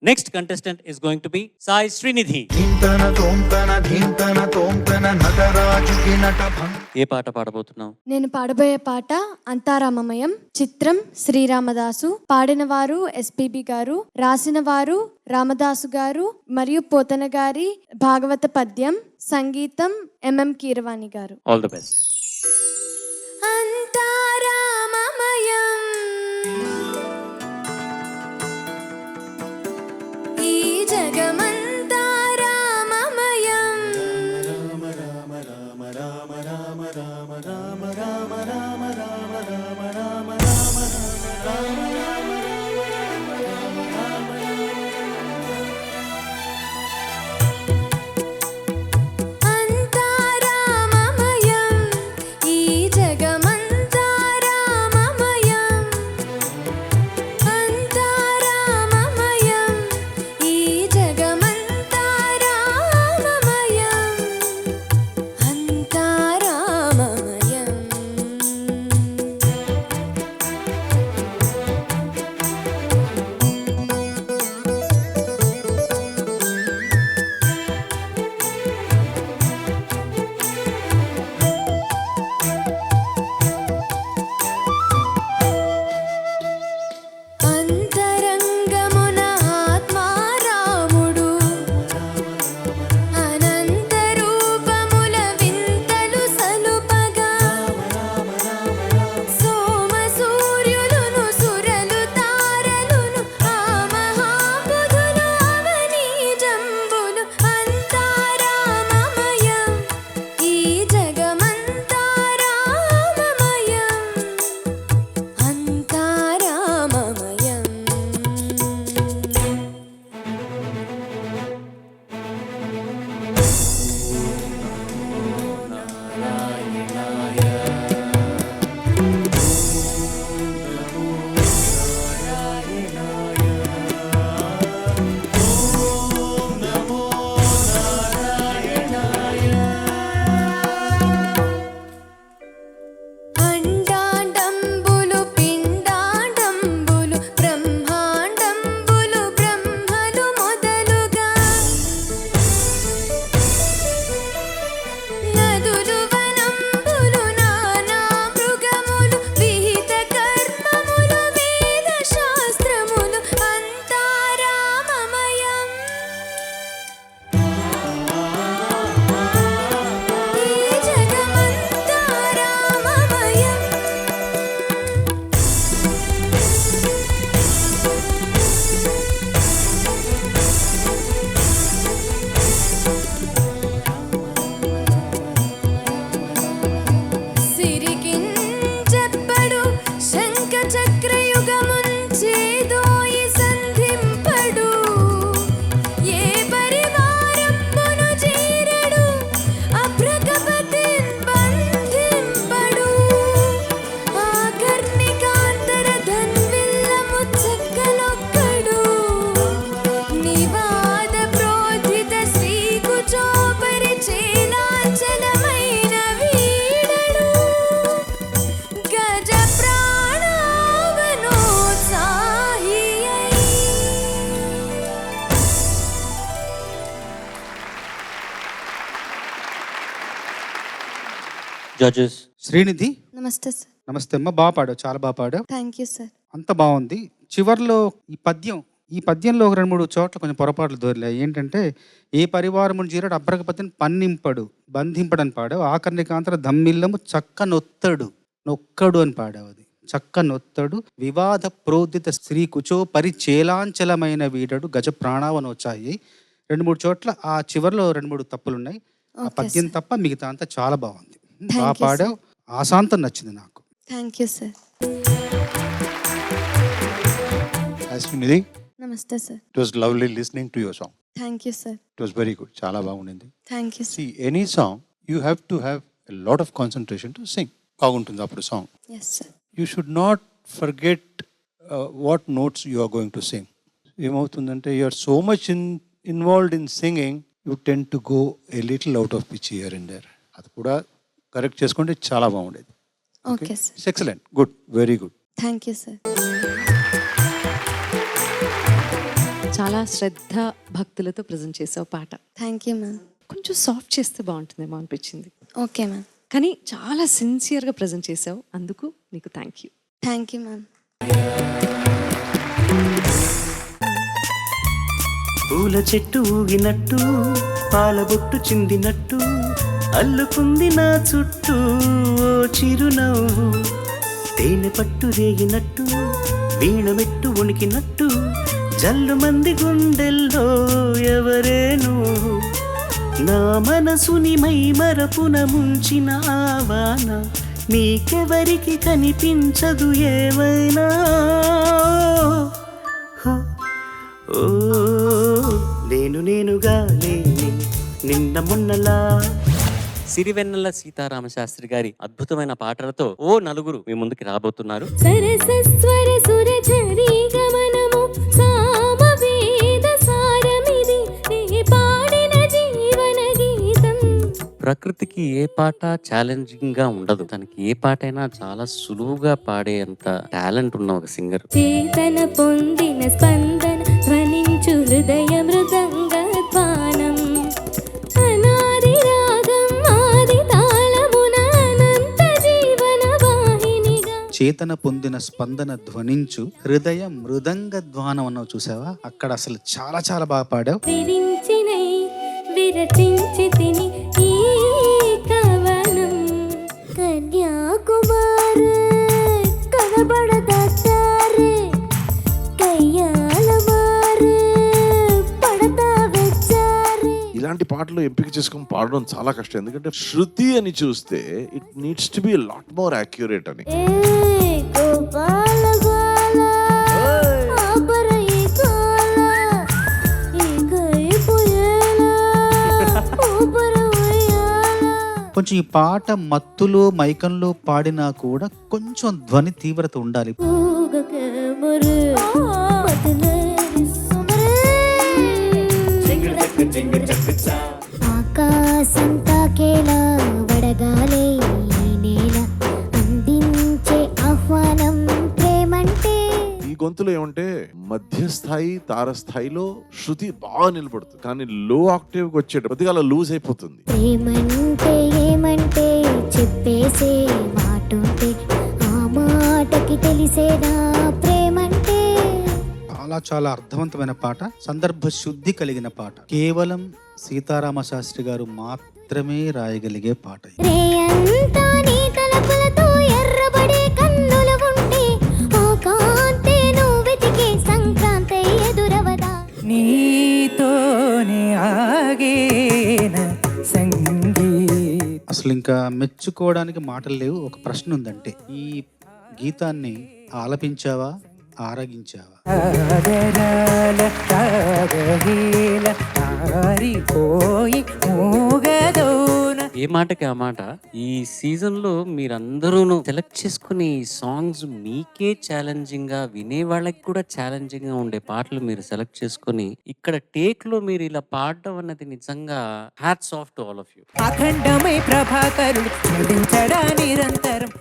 Next contestant is going to be Sai Srinidhi. ఏ పాట పాడబోతున్నావు? నేను పాడబోయే పాట అంతారామమయం, చిత్రం శ్రీరామదాసు. పాడిన వారు ఎస్పీబి గారు, రాసిన వారు రామదాసు గారు మరియు పోతన గారి భాగవత పద్యం, సంగీతం ఎంఎం కీరవాణి గారు. All the best. అంతారామమయం ఈ జగమంతా రామమయం, రామ రామ రామ రామ రామ రామ రామ రామ రామ రామ రామ రామ రామ రామ జడ్జెస్. శ్రీనిధి, నమస్తే సార్. నమస్తే అమ్మ. బాగా పాడావు, చాలా బాగా పాడావు. Thank you sir. అంత బాగుంది. చివర్లో ఈ పద్యంలో ఒక 2-3 చోట్ల కొంచెం పొరపాట్లు దొరికాయి. ఏంటంటే, ఏ పరివారమును జీరడు అభ్రగపతిని పన్నింపడు బంధింపడు అని పాడావు. ఆకర్ణి కాంతర దమ్మిల్లము చక్క నొక్కడు అని పాడావు. అది చక్క నొత్తడు వివాద ప్రోదిత స్త్రీ కుచో పరిచేలాంచలమైన వీడడు గజ ప్రాణావనోచాయి. 2-3 చోట్ల ఆ చివర్లో 2-3 తప్పులున్నాయి. ఆ పద్యం తప్ప మిగతా అంతా చాలా బాగుంది. బాగా పాడావు. ఆశాంతం నచ్చింది నాకు. Thank you sir. Srinidhi, నమస్తే sir. it was lovely listening to your song. Thank you sir. It was very good. Chala bagundi. Thank you sir. See, any song you have to have a lot of concentration to sing. Baguntundi appudu song. Yes sir. You should not forget what notes you are going to sing. Emavutundante you are so much involved in singing, you tend to go a little out of pitch here and there. Adu kuda correct cheskonte chala bagundedi. Okay sir. It's excellent. Good. Very good. Thank you sir. చాలా శ్రద్ధ భక్తులతో present చేసావు పాట. Thank you ma'am. కొంచెం soft చేస్తే బాగుంటుందేమో అనిపించింది, okay ma'am. కానీ చాలా సిన్సియర్గా ప్రజెంట్ చేసావు, అందుకు నీకు thank you. Thank you ma'am. పూల చెట్టు ఊగినట్టు పాలబొట్టు చిందినట్టు అల్లుకుంది నా చుట్టూ ఓ చిరునవ్వు, తేనె పట్టు రేగినట్టు వీణమెట్టు ఉణికినట్టు జల్లు మంది గుండెల్లో ఎవరే నువ్వు, నా మనసుని మై మరపున ముంచిన ఆవాన నీకెవరికి కనిపించదు ఏమైనా. ఓ నేను నేనుగా లేని నిన్న మొన్నలా. సిరివెన్నెల సీతారామ శాస్త్రి గారి అద్భుతమైన పాటలతో ఓ నలుగురు మీ ముందుకి రాబోతున్నారు. సరసస్వర సుర ఝరి గమనము సామవేద సారమిది నే పాడిన జీవన గీతం. ప్రకృతికి ఏ పాట ఛాలెంజింగ్ గా ఉండదు, తనకి ఏ పాట అయినా చాలా సులువుగా పాడే అంత టాలెంట్ ఉన్న ఒక సింగర్. చేతన పొందిన స్పందన ధ్వనించు హృదయ మృదంగ ధ్వానం, అనాది రాగం ఆది తాళమున అనంత జీవన వాహినిగా. చేతన పొందిన స్పందన ధ్వనించు హృదయ మృదంగ ధ్వానం అన్నావు చూసావా, అక్కడ అసలు చాలా చాలా బాగా పాడావు. విరించినై విరచించి తిని ఈ కవనం, కన్యాకుమారి కనబడదారే కయ్యాలమారి పడతా వెచ్చారే. ఇలాంటి పాటలు ఎంపిక చేసుకొని పాడడం చాలా కష్టం, ఎందుకంటే శృతి అని చూస్తే it needs to be lot more accurate అని. ఏ గోపాల గోల ఆపర ఈ గోల ఈ గైపోయేలా ఊపర ఉయ్యాల. కొంచెం ఈ పాట మత్తులో మైకంలో పాడినా కూడా కొంచెం ధ్వని తీవ్రత ఉండాలి. ఊగకే మురు మతులేరి సుమరే. ఆకాశం తాకేలా వడగాలే ఈ నేల అందించే ఆహ్వానం ప్రేమంటే. ఈ గొంతులో ఏమంటే మధ్యస్థాయి తారస్థాయిలో శృతి బాగా నిలబడుతుంది, కానీ లో ఆక్టేవ్ కి వచ్చేట కొద్దిగా అలా లూజ్ అయిపోతుంది. ప్రేమంటే ఏమంటే చెప్పేసే మాటుంటే ఆ మాటకి తెలిసేనా ప్రేమంటే. చాలా చాలా అర్థవంతమైన పాట, సందర్భ శుద్ధి కలిగిన పాట, కేవలం సీతారామ శాస్త్రి గారు మాత్రమే రాయగలిగే పాట. రేయంతా నీ తలపులతో ఎర్రబడే కన్నులు ఉంటే ఆ కాంతే నువ్వు వెతికే సంక్రాంతి ఎదురవదా. నీతోనే ఆగేన సంగీ. అసలు ఇంకా మెచ్చుకోవడానికి మాటలు లేవు. ఒక ప్రశ్న ఉందంటే, ఈ గీతాన్ని ఆలపించావా ఆరగించావా? ఆదరాల రాగహీల ఆరిపోయి మూగదోన. ఏ మాటకి ఆ మాట. ఈ సీజన్ లో మీరందరూ సెలెక్ట్ చేసుకుని సాంగ్స్ మీకే ఛాలెంజింగ్ గా, వినే వాళ్ళకి కూడా ఛాలెంజింగ్ గా ఉండే పాటలు మీరు సెలెక్ట్ చేసుకుని ఇక్కడ టేక్ లో మీరు ఇలా పాడడం అన్నది నిజంగా hats off to all of you. అఖండమై ప్రభాకరుడు నిరంతరం